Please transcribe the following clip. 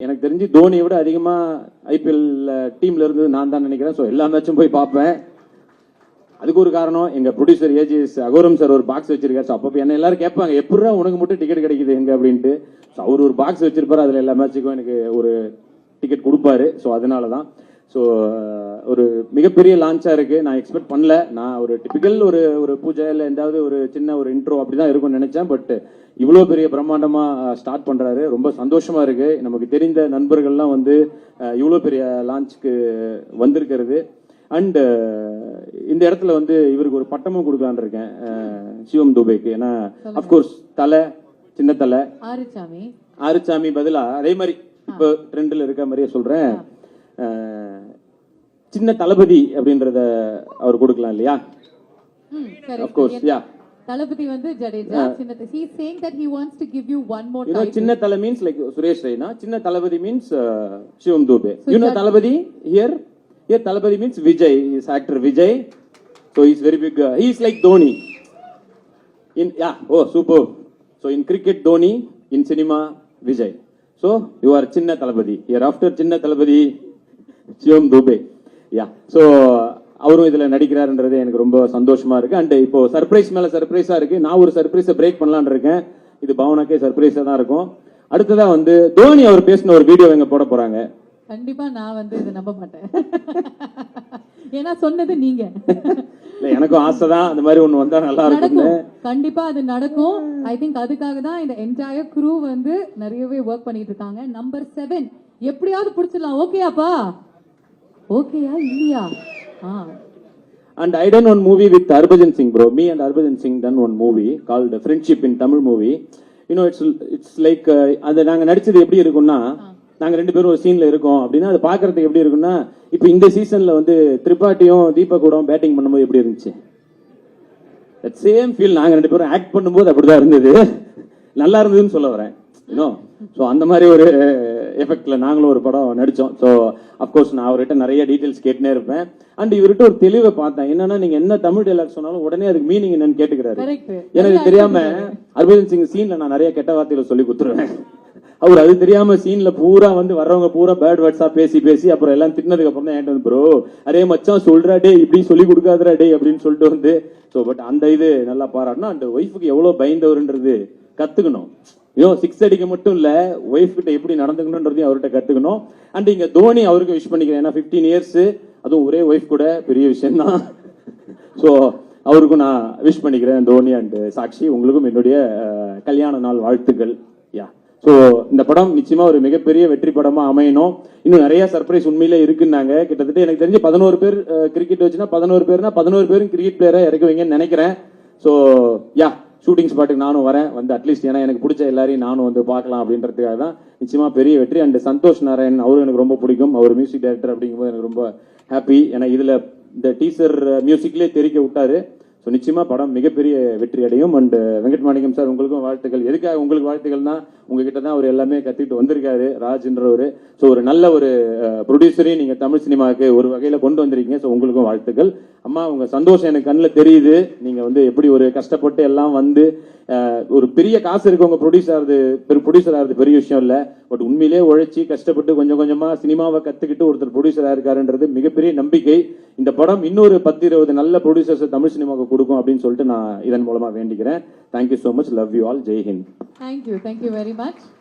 எனக்கு தெரிஞ்சு தோனியை விட அதிகமா ஐபிஎல் டீம்ல இருந்தது நான் தான் நினைக்கிறேன். ஸோ எல்லா மேட்சும் போய் பார்ப்பேன். அதுக்கு ஒரு காரணம் எங்க ப்ரொடியூசர் ஏஜிஎஸ் அகோரம் சார் ஒரு பாக்ஸ் வச்சிருக்காரு. அப்போ என்ன எல்லாரும் கேட்பாங்க எப்படா உனக்கு மட்டும் டிக்கெட் கிடைக்குது எங்க அப்படின்ட்டு. ஸோ அவர் ஒரு பாக்ஸ் வச்சிருப்பாரு, அதுல எல்லா மேட்சுக்கும் எனக்கு ஒரு டிக்கெட் கொடுப்பாரு. ஸோ அதனால தான். ஸோ ஒரு மிகப்பெரிய லான்ச்சா இருக்கு. நான் எக்ஸ்பெக்ட் பண்ணல. நான் ஒரு டிபிக்கல் ஒரு பூஜை இல்லை எந்தாவது ஒரு சின்ன ஒரு இன்ட்ரோ அப்படிதான் இருக்கும்னு நினைச்சேன். பட் இவ்வளோ பெரிய பிரம்மாண்டமா ஸ்டார்ட் பண்றாரு. ரொம்ப சந்தோஷமா இருக்கு. நமக்கு தெரிந்த நண்பர்கள்லாம் வந்து இவ்வளோ பெரிய லான்ச்சுக்கு வந்திருக்கிறது. அண்ட் இந்த இடத்துல வந்து இவருக்கு ஒரு பட்டமும் கொடுக்கலான் இருக்கேன் சிவம் துபேக்கு. ஏன்னா அப்கோர்ஸ் தலை சின்ன தலை ஆறுச்சாமி பதிலா அதே மாதிரி இப்போ ட்ரெண்ட்ல இருக்க மாதிரியே சொல்றேன், சின்ன தளபதி அப்படின்றத அவர் கொடுக்கலாம் இல்லையா? அப்கோர்ஸ் யா. தளபதி வந்து Jadeja. he is saying that he wants to give you one more title. சின்ன தலை means like சுரேஷ் ரெய்னா. சின்ன தளபதி means Sivam Dubey. You know Thalapathy here Thalapathy means Vijay, is actor Vijay. So he is very big. He is like Dhoni. In super. So in cricket Dhoni, in cinema Vijay. So you are சின்ன தளபதி. Hereafter சின்ன தளபதி சிவம் Dubey. So அவரும் இதுல நடிக்கிறாருன்றது எனக்கு ரொம்ப சந்தோஷமா இருக்கு. And இப்போ surprise மேல சர்ப்ரைஸா இருக்கு. நான் ஒரு சர்ப்ரைஸை பிரேக் பண்ணலான்னு இருக்கேன். இது பவனாக்கே சர்ப்ரைஸா தான் இருக்கும். அடுத்ததா வந்து தோனி அவர் பேசின ஒரு வீடியோ எங்க போட போறாங்க. கண்டிப்பா நான் வந்து இதை நம்ப மாட்டேன். ஏன்னா சொன்னது நீங்க. இல்ல எனக்கும் ஆசைதான் அந்த மாதிரி ஒண்ணு வந்தா நல்லா இருக்கும். கண்டிப்பா அது நடக்கும். ஐ திங்க் அதுக்காக தான் இந்த என்டையர் க்ரூ வந்து நிறையவே ஒர்க் பண்ணிட்டு இருக்காங்க. நம்பர் 7 எப்படியாவது பிடிச்சிடலாம். ஓகேயாப்பா? ஓகேயா இல்லையா? And I done one movie with Harbhajan Singh, bro. Me and Harbhajan Singh done one movie called Friendship in Tamil movie. You know, it's like அது நாங்க நடிச்சது எப்படி இருக்கும்னா, நாங்க ரெண்டு பேரும் ஒரு சீன்ல இருக்கோம் அப்படின்னா அது பாக்குறதுக்கு எப்படி இருக்கும்னா, இப்போ இந்த சீசன்ல வந்து திரிபாட்டியும் தீபக் கூட பேட்டிங் பண்ணும்போது எப்படி இருந்துச்சு, தட் சேம் ஃபீல் நாங்க ரெண்டு பேரும் ஆக்ட் பண்ணும்போது அப்படிதான் இருந்தது. நல்லா இருந்ததுன்னு சொல்ல வரேன். யூனோ, ஸோ அந்த மாதிரி ஒரு எஃபெக்ட்ல நாங்களும் ஒரு படம் நடிச்சோம். ஸோ அப்கோர்ஸ் நான் அவர்கிட்ட நிறைய டீடைல்ஸ் கேட்டுனே இருப்பேன். அண்ட் இவர்கிட்ட ஒரு தெளிவை பார்த்தேன். என்னன்னா நீங்க என்ன தமிழ் டைலாக் சொன்னாலும் உடனே அதுக்கு மீனிங் என்னன்னு கேட்டுக்கிறாரு. எனக்கு தெரியாம ஹர்பஜன் சிங் சீன்ல நான் நிறைய கெட்ட வார்த்தைகளை சொல்லி கொடுத்துருவேன். அவர் அது தெரியாம சீன்ல பூரா வந்து வர்றவங்க பூரா பேட் வேர்ட்ஸா பேசி அப்புறம் எல்லாம் திட்டினதுக்கு அப்புறம் தான் என்கிட்ட வந்து ப்ரோ அரே மச்சான் சொல்றா டே இப்படி சொல்லி கொடுக்காதரா டே அப்படின்னு சொல்லிட்டு வந்து ஸோ பட் அந்த இது நல்லா பாராட்டணும். அந்த ஒய்ஃபுக்கு எவ்வளவு பயந்தவர்ன்றது கத்துக்கணும். 6 அடிக்க மட்டும் இல்ல, ஒய்ஃப் கிட்ட எப்படி நடந்துக்கணும்ன்றதையும் அவர்கிட்ட கத்துக்கணும். அண்ட் இங்க தோனி அவருக்கு விஷ் பண்ணிக்கிறேன். ஏன்னா 15 இயர்ஸ் அதுவும் ஒரே ஒய்ஃப் கூட பெரிய விஷயம் தான். ஸோ அவருக்கும் நான் விஷ் பண்ணிக்கிறேன். தோனி அண்ட் சாக்ஷி உங்களுக்கும் என்னுடைய கல்யாண நாள் வாழ்த்துக்கள். ஸோ இந்த படம் நிச்சயமா ஒரு மிகப்பெரிய வெற்றி படமா அமையணும். இன்னும் நிறைய சர்ப்ரைஸ் உண்மையிலே இருக்குன்னாங்க. கிட்டத்தட்ட எனக்கு தெரிஞ்சு 11 பேர் கிரிக்கெட் வச்சுன்னா 11 பேர்னா 11 பேரும் கிரிக்கெட் பிளேயரை இறக்குவீங்கன்னு நினைக்கிறேன். ஸோ ஷூட்டிங் ஸ்பாட்டுக்கு நானும் வரேன். வந்து அட்லீஸ்ட் ஏன்னா எனக்கு பிடிச்ச எல்லாரையும் நானும் வந்து பார்க்கலாம் அப்படின்றதுக்காக தான். நிச்சயமா பெரிய வெற்றி. அண்ட் சந்தோஷ் நாராயண் அவரும் எனக்கு ரொம்ப பிடிக்கும். அவர் மியூசிக் டைரக்டர் அப்படிங்கும்போது எனக்கு ரொம்ப ஹாப்பி. ஏன்னா இதுல இந்த டீசர் மியூசிக்லேயே தெரிவிக்க விட்டாரு. ஸோ நிச்சயமா படம் மிகப்பெரிய வெற்றி அடையும். அண்ட் வெங்கட் மாணிக்கம் சார் உங்களுக்கும் வாழ்த்துக்கள். எதுக்காக உங்களுக்கு வாழ்த்துக்கள்னா உங்ககிட்ட தான் அவர் எல்லாமே கத்துக்கிட்டு வந்திருக்காரு ராஜ்ன்றவர். ஸோ ஒரு நல்ல ஒரு ப்ரொடியூசரையும் நீங்க தமிழ் சினிமாவுக்கு ஒரு வகையில கொண்டு வந்திருக்கீங்க. ஸோ உங்களுக்கும் வாழ்த்துக்கள். அம்மா உங்க சந்தோஷம் எனக்கு கண்ணில் தெரியுது. நீங்க வந்து எப்படி ஒரு கஷ்டப்பட்டு எல்லாம் வந்து ஒரு பெரிய காசு இருக்கவங்க ப்ரொடியூசர் ஆகுது பெரிய விஷயம் இல்ல. பட் உண்மையிலே உழைச்சி கஷ்டப்பட்டு கொஞ்சம் கொஞ்சமா சினிமாவை கத்துக்கிட்டு ஒருத்தர் ப்ரொடியூசரா இருக்காருன்றது மிகப்பெரிய நம்பிக்கை. இந்த படம் இன்னொரு 10-20 நல்ல ப்ரொடியூசர்ஸ் தமிழ் சினிமாவுக்கு கொடுக்கும் அப்படின்னு சொல்லிட்டு நான் இதன் மூலமா வேண்டிக்கிறேன். Thank you so much. Love you all. Jai Hind. Thank you very much.